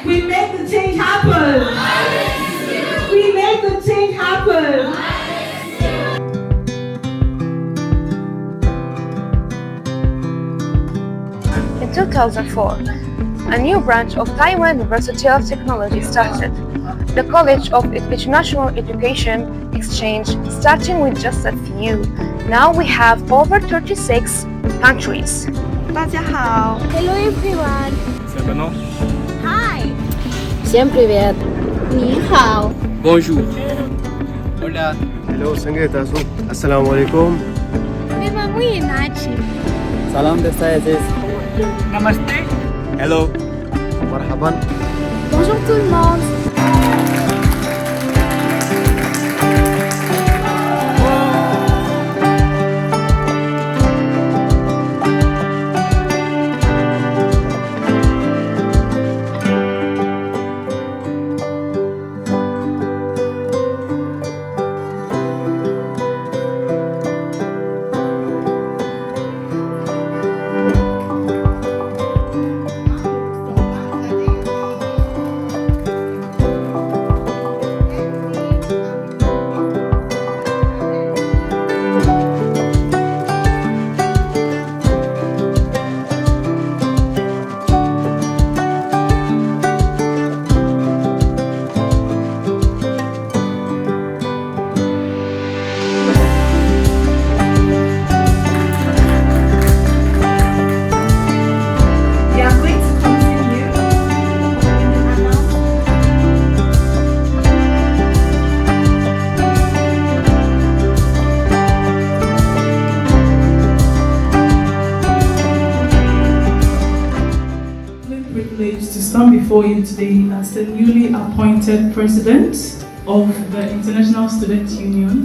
We make the change happen. We make the change happen. In 2004, a new branch of Taiyuan University of Technology started, the College of International Education Exchange, starting with just a few. Now we have over 36 countries. 大家好 Hello everyone. Hi Всем привет. 你好 Bonjour. Hola. Hello, Sangeeta. Assalamu alaikum. Вы muy иначе. Salam de Sayazis. Namaste. Hello. Marhaban. Bonjour tout le monde. To stand before you today as the newly appointed president of the International Student Union.